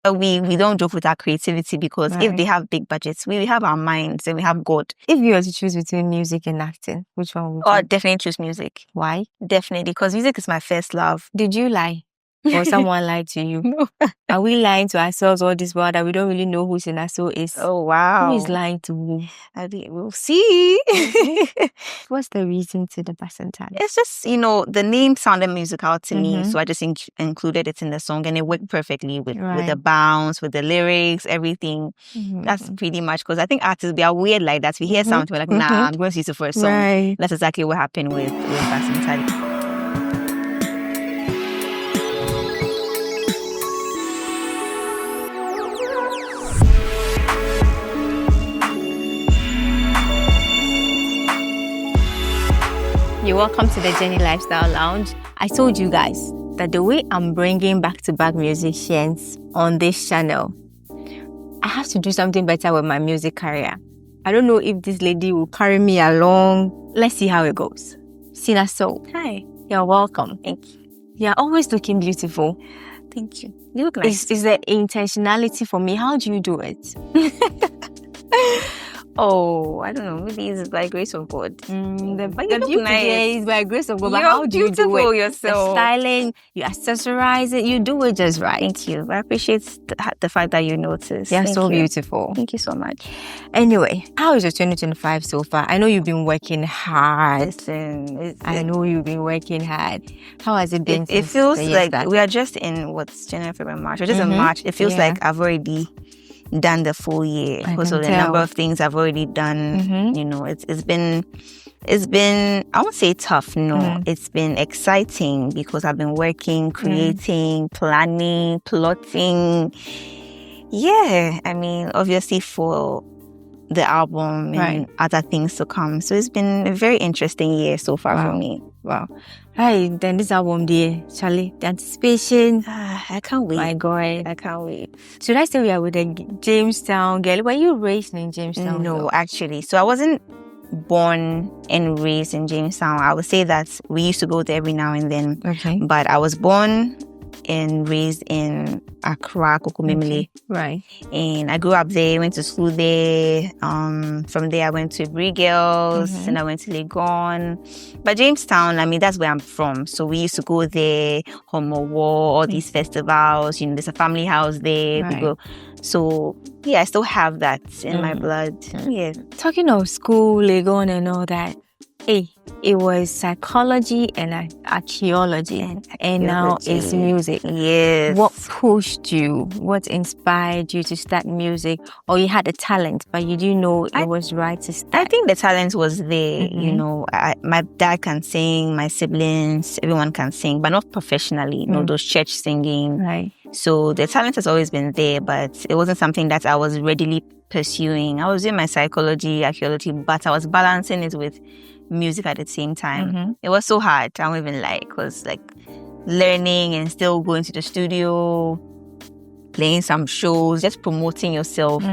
We don't joke with our creativity because if they have big budgets, we have our minds and we have God. If you were to choose between music and acting, which one would you? Oh, definitely choose music. Why? Definitely, because music is my first love. Did you lie? Or someone lied to you? No. Are we lying to ourselves all this while that we don't really know who Cina So is? Oh, wow. Who is lying to who? We'll see. What's the reason to the percentile? It's just, the name sounded musical to me, so I just included it in the song, and it worked perfectly with the bounce, with the lyrics, everything. That's pretty much, because I think artists, we are weird like that. We hear something, we're like, nah, I'm going to use it for a song. Right. That's exactly what happened with percentile. You're welcome to the Jenny Lifestyle Lounge. I told you guys that the way I'm bringing back-to-back musicians on this channel, I have to do something better with my music career. I don't know if this lady will carry me along. Let's see how it goes. Cina So. Hi. You're welcome. Thank you. You're always looking beautiful. Thank you. You look nice. Is there intentionality for me? How do you do it? Oh, I don't know. Maybe it's by grace of God. The beauty is by grace of God. But You're how do you do it? yourself. The styling, you accessorize it, you do it just right. Thank you. I appreciate the fact that you noticed. You're so beautiful. Thank you so much. Anyway, how is your 2025 so far? I know you've been working hard. Listen, I know you've been working hard. How has it been? It feels like we are just in January, February, March. We're just in March. It feels like I've already done the full year because of the number of things I've already done. It's been I won't say tough, no. It's been exciting because I've been working, creating, planning, plotting. Yeah, I mean, obviously for the album and other things to come. So it's been a very interesting year so far for me. Wow. Hey, then this album, dear Charlie, the anticipation. I can't wait. My God. I can't wait. Should I say we are with a Jamestown girl? Were you raised in Jamestown? No, actually. So I wasn't born and raised in Jamestown. I would say that we used to go there every now and then. Okay. But I was born and raised in Accra, Kokomemele. Right. And I grew up there, went to school there. From there, I went to Brie Girls and I went to Legon. But Jamestown, I mean, that's where I'm from. So we used to go there, Homo War, all these festivals. There's a family house there. Right. We go. So, yeah, I still have that in my blood. Yeah. Talking of school, Legon and all that, it was psychology and archaeology, and now it's music. Yes. What pushed you? What inspired you to start music? Or you had a talent, but you didn't know it was right to start? I think the talent was there. My dad can sing, my siblings, everyone can sing, but not professionally. Those church singing. Right. So the talent has always been there, but it wasn't something that I was readily pursuing. I was doing my psychology, archaeology, but I was balancing it with music at the same time. It was so hard. I don't even because learning and still going to the studio, playing some shows, just promoting yourself. But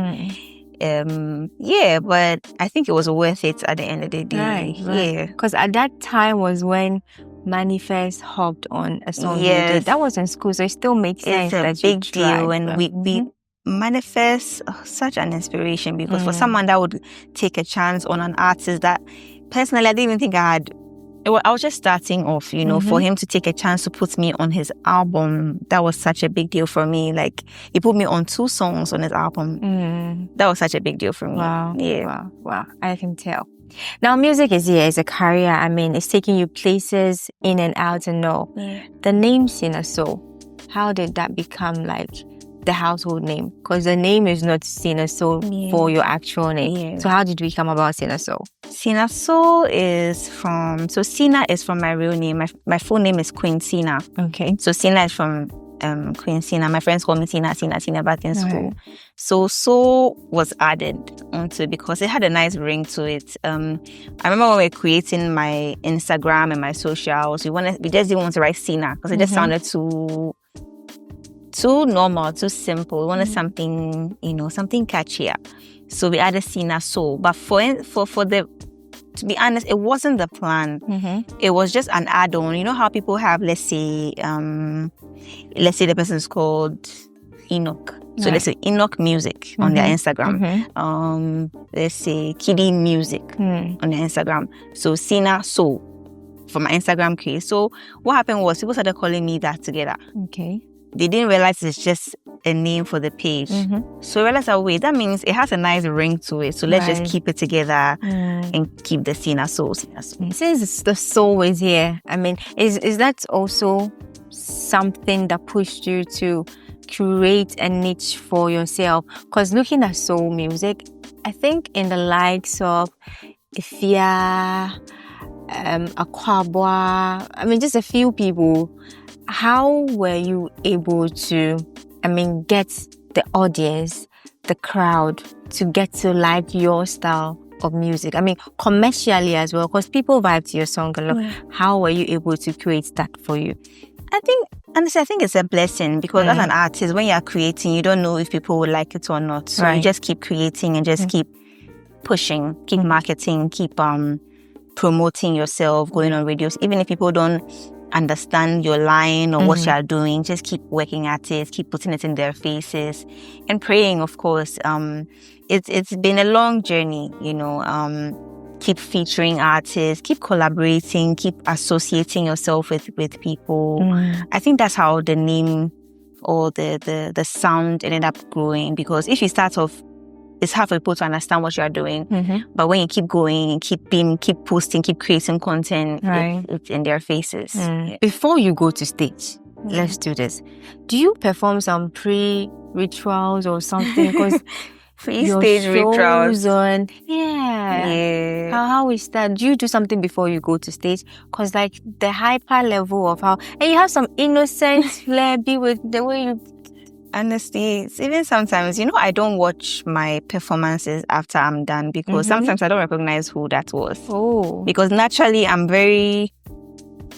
I think it was worth it at the end of the day. Right. Yeah. Because at that time was when Manifest hopped on a song. Yes. That was in school, so it still makes sense. It's a big deal. And we Manifest, such an inspiration because for someone that would take a chance on an artist that personally I didn't even think I had. I was just starting off, for him to take a chance to put me on his album, that was such a big deal for me. Like, he put me on 2 songs on his album. That was such a big deal for me. Wow. Yeah. Wow. I can tell. Now, music is here. It's a career. I mean, it's taking you places in and out and all. Yeah. The name Cina So, how did that become the household name? Because the name is not Cina So for your actual name. Yeah. So how did we come about Cina So? Cina So is from Cina is from my real name. My full name is Queen Cina. Okay. So Cina is from Queen Cina. My friends call me Cina back in school. So was added onto it because it had a nice ring to it. I remember when we were creating my Instagram and my socials, we just didn't want to write Cina because it just sounded too normal, too simple. We wanted something, something catchier. So we added Cina So. But to be honest, it wasn't the plan. It was just an add-on. You know how people have, let's say the person's called Enoch. So let's say Enoch Music on their Instagram. Let's say Kiddie Music on their Instagram. So Cina Soul for my Instagram case. So what happened was people started calling me that together. Okay. They didn't realize it's just a name for the page. So I realized that, wait, that means it has a nice ring to it. So let's just keep it together and keep the Cina Soul. Since the soul is here, I mean, is that also something that pushed you to create a niche for yourself? Because looking at soul music, I think in the likes of Ifia, Akwabwa, I mean, just a few people, how were you able to, I mean, get the audience, the crowd to get to like your style of music? I mean, commercially as well, because people vibe to your song a lot. How were you able to create that for you? I think, honestly, I think it's a blessing because as an artist, when you're creating, you don't know if people will like it or not. So you just keep creating and just keep pushing, keep marketing, keep promoting yourself, going on radios. Even if people don't understand your line or what you're doing, just keep working at it, keep putting it in their faces and praying, of course. It's been a long journey, you know. Keep featuring artists, keep collaborating, keep associating yourself with people. I think that's how the name or the sound ended up growing, because if you start off, it's hard for people to understand what you're doing. But when you keep going and keep posting, keep creating content, it's in their faces. Before you go to stage, let's do this. Do you perform some pre-rituals or something? Because stage rituals. How is that? Do you do something before you go to stage? Because like the hyper level of how, and you have some innocent flair be with the way you. Honestly, even sometimes, you know, I don't watch my performances after I'm done because sometimes I don't recognize who that was. Because naturally I'm very,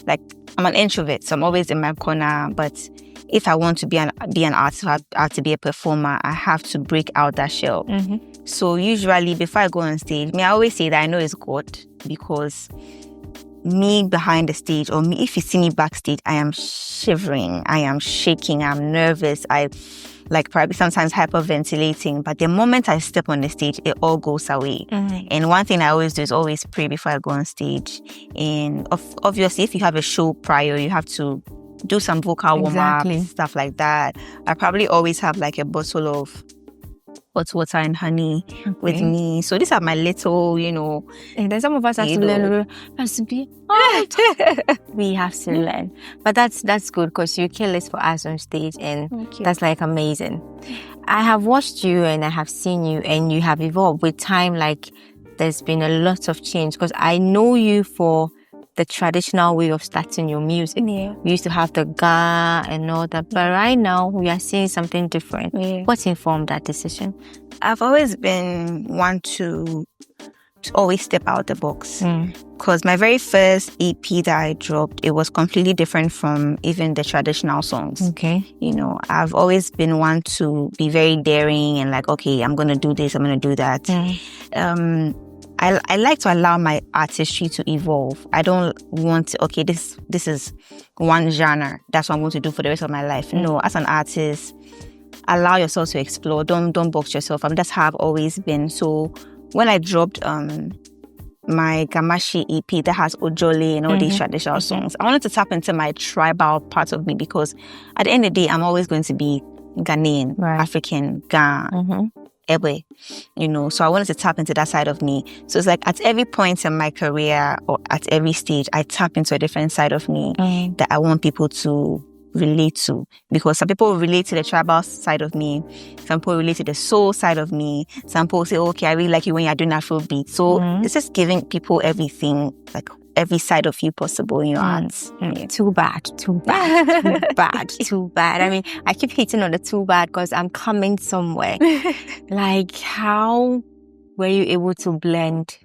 I'm an introvert, so I'm always in my corner. But if I want to be an artist, I have to be a performer, I have to break out that shell. So usually before I go on stage, I always say that I know it's God, because me behind the stage, or me, if you see me backstage, I am shivering, I am shaking, I'm nervous, I probably sometimes hyperventilating. But the moment I step on the stage, it all goes away. And one thing I always do is always pray before I go on stage. And obviously, if you have a show prior, you have to do some vocal warm-up, stuff like that. I probably always have like a bottle of hot water and honey with me. So these are my little, you know. And then some of us have to learn. We have to learn. But that's good, because you kill it for us on stage, and that's like amazing. I have watched you and I have seen you, and you have evolved with time. Like there's been a lot of change, because I know you for the traditional way of starting your music. We used to have the ga and all that, but right now we are seeing something different. What informed that decision? I've always been one to always step out the box, because my very first EP that I dropped, it was completely different from even the traditional songs. You know, I've always been one to be very daring and like, okay, I'm gonna do this, I'm gonna do that. I like to allow my artistry to evolve. I don't want to, okay, this is one genre, that's what I'm going to do for the rest of my life. No, as an artist, allow yourself to explore. Don't box yourself. That's how I've always been. So when I dropped my Gamashi EP that has Ojole and all these traditional songs, I wanted to tap into my tribal part of me, because at the end of the day, I'm always going to be Ghanaian, African, Ghana. Ebe, you know, so I wanted to tap into that side of me. So it's like at every point in my career or at every stage, I tap into a different side of me that I want people to relate to, because some people relate to the tribal side of me, some people relate to the soul side of me, some people say, okay, I really like you when you're doing Afrobeat. So it's just giving people everything, like every side of you possible in your arts. Too bad. I mean, I keep hitting on the too bad because I'm coming somewhere. Like, how were you able to blend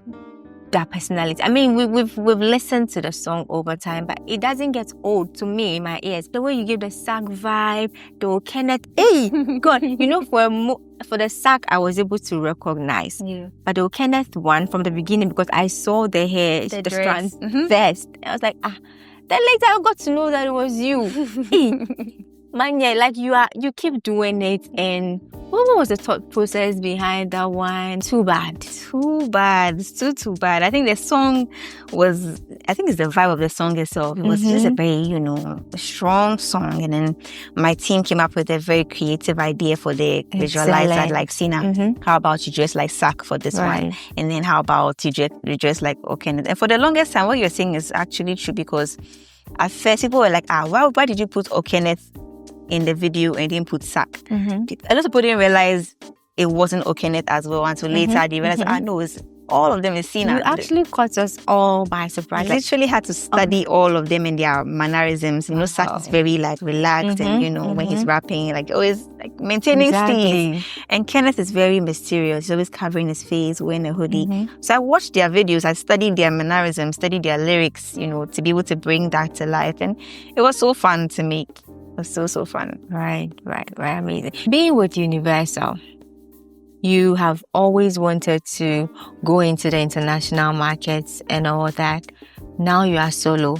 that personality? I mean, we've listened to the song over time, but it doesn't get old to me in my ears. The way you give the sack vibe, the Kenneth, hey, God, you know, for the sack, I was able to recognize. But the Kenneth one from the beginning, because I saw the hair, the strands vest. I was like, Then later I got to know that it was you. Man, yeah, like you keep doing it. And what was the thought process behind that one? Too bad. Too bad. It's too bad. I think the song it's the vibe of the song itself. It was just a very, strong song. And then my team came up with a very creative idea for the visualizer, like Cina. How about you dress like Sack for this one? And then how about you dress like Okene? And for the longest time, what you're saying is actually true, because at first people were like, why did you put Okene in the video and didn't put Sack? A lot of people didn't realize it wasn't Okene as well until later they realized, no, it's all of them is Cina. You actually caught us all by surprise. I literally had to study all of them and their mannerisms. Sack is very like relaxed, and when he's rapping, like always like maintaining steez. And Kenneth is very mysterious. He's always covering his face, wearing a hoodie. So I watched their videos, I studied their mannerisms, studied their lyrics, to be able to bring that to life. And it was so fun to make. It was so fun. Right, amazing. Being with Universal, you have always wanted to go into the international markets and all that. Now you are solo.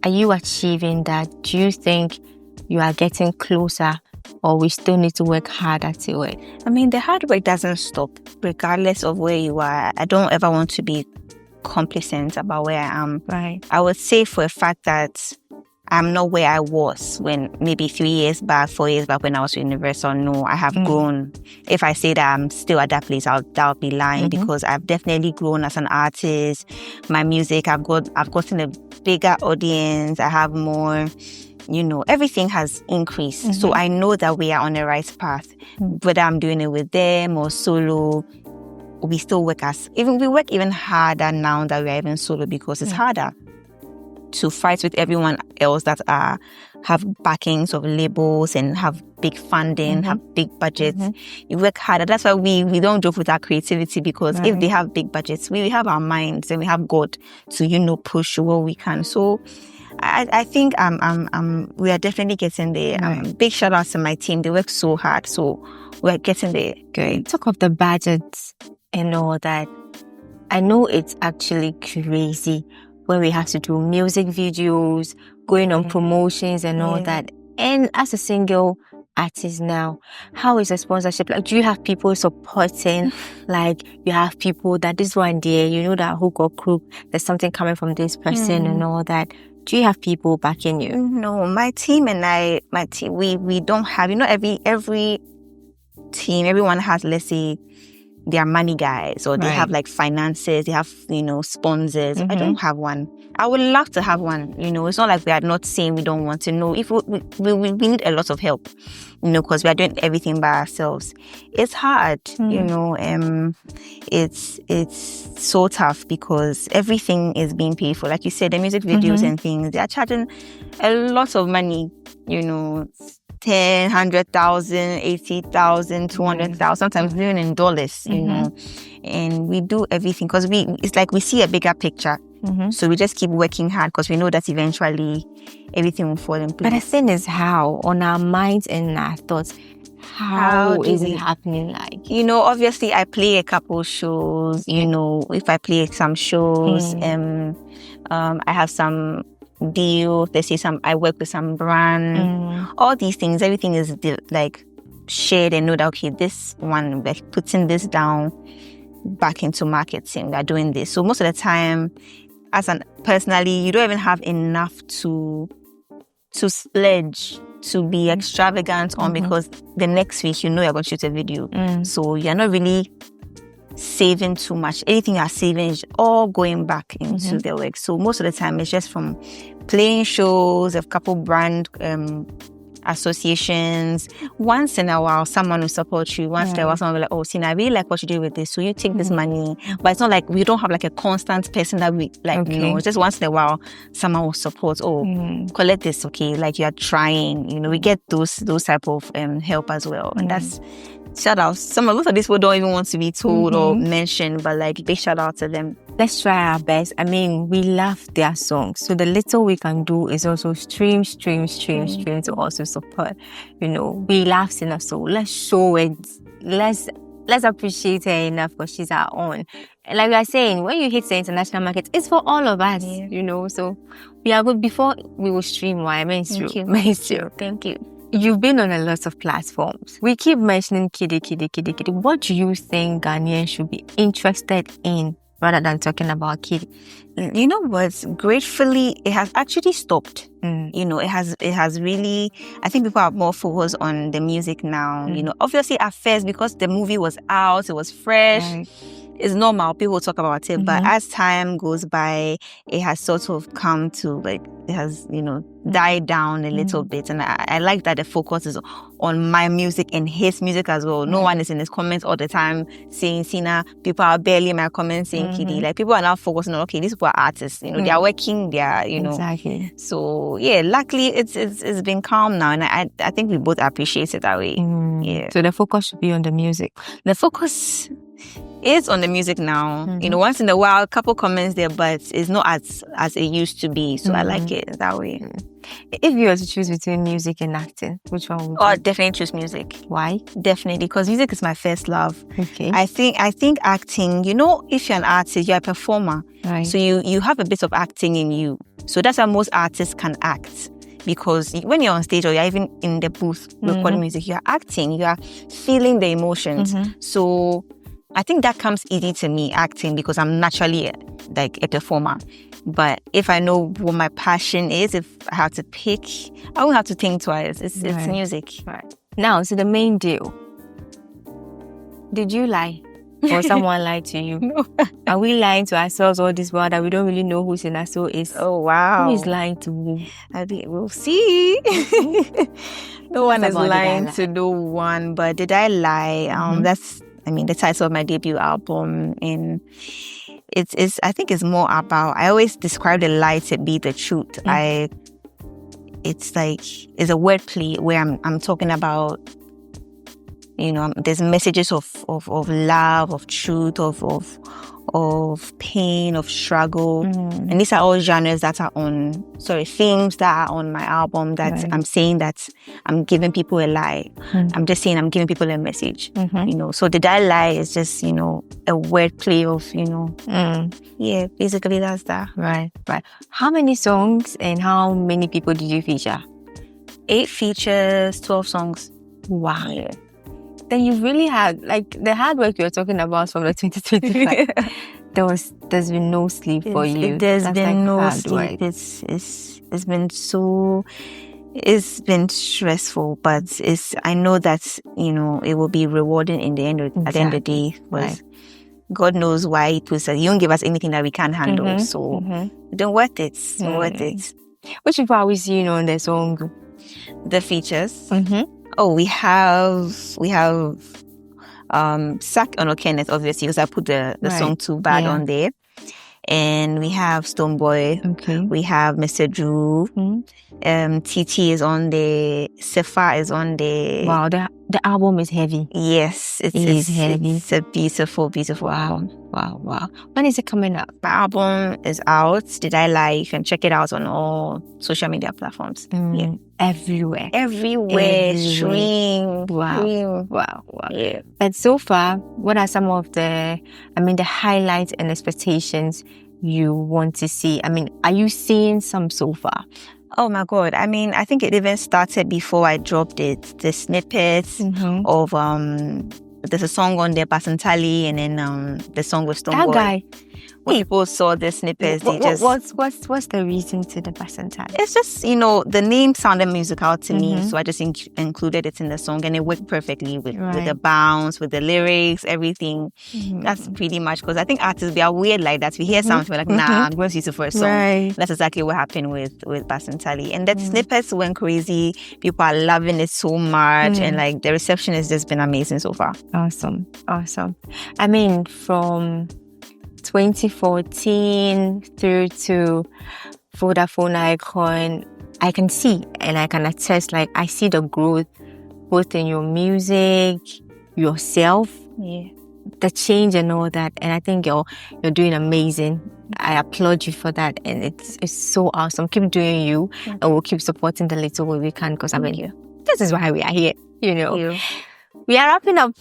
Are you achieving that? Do you think you are getting closer, or we still need to work harder to it? I mean, the hard work doesn't stop, regardless of where you are. I don't ever want to be complacent about where I am. Right. I would say for a fact that I'm not where I was when maybe 3 years back, 4 years back when I was at Universal. No, I have grown. If I say that I'm still at that place, I'll be lying, because I've definitely grown as an artist. My music, I've gotten a bigger audience. I have more, everything has increased. So I know that we are on the right path. Whether I'm doing it with them or solo, we still work we work even harder now that we are even solo, because it's harder to fight with everyone else that have backings of labels and have big funding, have big budgets. You work harder. That's why we don't joke with our creativity, because if they have big budgets, we have our minds and we have God to push what we can. So I think we are definitely getting there. Big shout out to my team. They work so hard, so we're getting there. Great. Talk of the budgets and all that. I know it's actually crazy when we have to do music videos, going on promotions and all that. And as a single artist now, how is the sponsorship? Like, do you have people supporting? Like, you have people that this one day, that hook or crook, there's something coming from this person and all that. Do you have people backing you? No, my team and we don't have, every team, everyone has, let's say, they are money guys, or they have like finances, they have, sponsors. I don't have one. I would love to have one. It's not like we are not saying we don't want to know. If we need a lot of help, because we are doing everything by ourselves. It's hard, it's so tough, because everything is being paid for. Like you said, the music videos and things, they are charging a lot of money, 10, 100,000, 80,000, 200,000, sometimes even in dollars, and we do everything because it's like we see a bigger picture. So we just keep working hard because we know that eventually everything will fall in place. But the thing is, how on our minds and our thoughts, how is it happening? Like, obviously I play a couple shows, if I play some shows, I have some deal, they say I work with some brand, all these things, everything is like shared and know that, okay, this one, like putting this down back into marketing, we're doing this. So most of the time, personally, you don't even have enough to splurge, to be extravagant on, because the next week, you're going to shoot a video. So you're not really saving too much. Anything you're saving is all going back into the work. So most of the time, it's just from playing shows, a couple brand associations. Once in a while, someone will support you. Once in a while, someone will be like, oh, Cina, I really like what you do with this. So you take this money. But it's not like we don't have like a constant person that we like, just once in a while, someone will support. Oh, collect this, okay? Like you're trying, we get those type of help as well. And that's shout out. Most of these people don't even want to be told or mentioned, but like big shout out to them. Let's try our best. I mean, we love their songs. So the little we can do is also stream to also support. We love Cina, so let's show it. Let's appreciate her enough because she's our own. And like we are saying, when you hit the international market, it's for all of us, So we are good before we will stream. Why? Mainstream. Thank you. You've been on a lot of platforms. We keep mentioning Kiddy. What do you think Ghanaians should be interested in rather than talking about Kiddy? You know what? Gratefully, it has actually stopped. You know, it has really, I think people are more focused on the music now. You know, obviously at first, because the movie was out, it was fresh. Right. It's normal. People talk about it. But as time goes by, it has sort of come to like, it has, you know, died down a little bit. And I like that the focus is on my music and his music as well. No one is in his comments all the time saying Cina. People are barely in my comments saying Kiddy. Like, people are now focusing on, okay, these people are artists. You know, they are working, they are, you know. Exactly. So, yeah, luckily it's been calm now. And I think we both appreciate it that way. Yeah. So the focus should be on the music. The focus is on the music now. You know, once in a while, a couple comments there, but it's not as it used to be. So I like it that way. If you were to choose between music and acting, which one would you? Oh, definitely choose music. Why? Definitely, because music is my first love. Okay. I think acting, you know, if you're an artist, you're a performer. Right. So you have a bit of acting in you. So that's how most artists can act. Because when you're on stage or you're even in the booth recording music, you're acting, you are feeling the emotions. So I think that comes easy to me, acting, because I'm naturally like a performer. But if I know what my passion is, if I have to pick, I won't have to think twice. It's music. Right. Now, so the main deal. Did you lie? Or someone lied to you? No. Are we lying to ourselves all this while that we don't really know who Cina is? Oh, wow. Who is lying to who? We'll see. No one is lying to no one, but did I lie? That's, the title of my debut album. And I think it's more about, I always describe the lie to be the truth. It's a word play where I'm talking about, you know, there's messages of love, of truth, of pain, of struggle. And these are all genres that are themes that are on my album that I'm saying that I'm giving people a lie. I'm just saying I'm giving people a message, you know. So Did I Lie is just, you know, a word play of, you know, yeah, basically that's that. Right. How many songs and how many people did you feature? 8 features, 12 songs. Wow. Yeah. Then you really had, like, the hard work you're talking about from the 2025. There's been no sleep for you. There's been no sleep. It's been stressful, but I know that, you know, it will be rewarding at the end of the day. Right. God knows why He puts us. He won't give us anything that we can't handle. So don't worth it. Don't worth it. Which people are we seeing on the song? The features. Oh, we have Sack on Kenneth, obviously, because I put the song Too Bad on there. And we have Stoneboy. Okay. We have Mr. Drew. TT is on there. Sefa is on there. Wow, the album is heavy. Yes, it is heavy. It's a beautiful, beautiful album. Wow. When is it coming out? My album is out. Did I Lie? You can check it out on all social media platforms. Yeah. Everywhere. Stream. Wow. Yeah. But so far, what are some of the highlights and expectations you want to see? Are you seeing some so far? Oh my God. I think it even started before I dropped it. The snippets of, there's a song on there, Basantali, and then the song with Stoneboy. That guy. When people saw the snippets, what's the reason to the Basantali? It's just, you know, the name sounded musical to me, so I just included it in the song, and it worked perfectly with the bounce, with the lyrics, everything. That's pretty much, because I think artists, we are weird like that. We hear something, we're like, nah, I'm going to use it for a song. Right. That's exactly what happened with Basantali. And the snippets went crazy. People are loving it so much, and like the reception has just been amazing so far. Awesome. From 2014 through to Vodafone Icon, I can see and I can attest, like, I see the growth both in your music, yourself, the change and all that. And I think you're doing amazing. I applaud you for that. And it's so awesome. Keep doing you, and we'll keep supporting the little way we can, because this is why we are here, you know. We are wrapping up.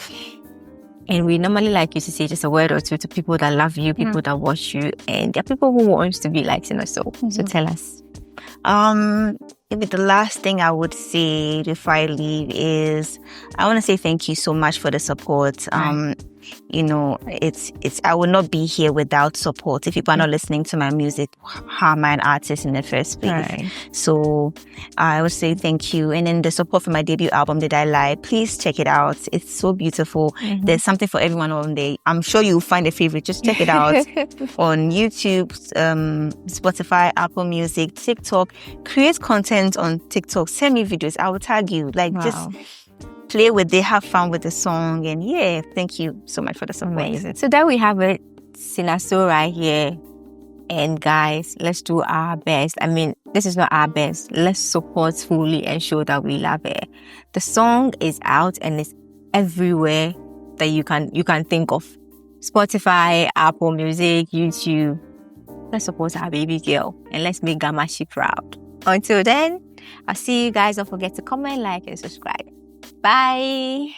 And we normally like you to say just a word or two to people that love you, people that watch you, and there are people who want to be like Cina. So tell us. maybe the last thing I would say before I leave is I want to say thank you so much for the support. You know, it's I would not be here without support. If people are not listening to my music, how am I an artist in the first place? Right. So I would say thank you. And then the support for my debut album, Did I Lie? Please check it out. It's so beautiful. There's something for everyone on there. I'm sure you'll find a favorite. Just check it out on YouTube, Spotify, Apple Music, TikTok. Create content on TikTok. Send me videos. I will tag you. Just play with it, have fun with the song, and yeah, thank you so much for the support. Amazing. So there we have it, Cina So right here. And guys, let's do our best. I mean, this is not our best. Let's support fully and show that we love it. The song is out and it's everywhere that you can think of. Spotify, Apple Music, YouTube. Let's support our baby girl and let's make Gamashi proud. Until then, I'll see you guys. Don't forget to comment, like, and subscribe. Bye.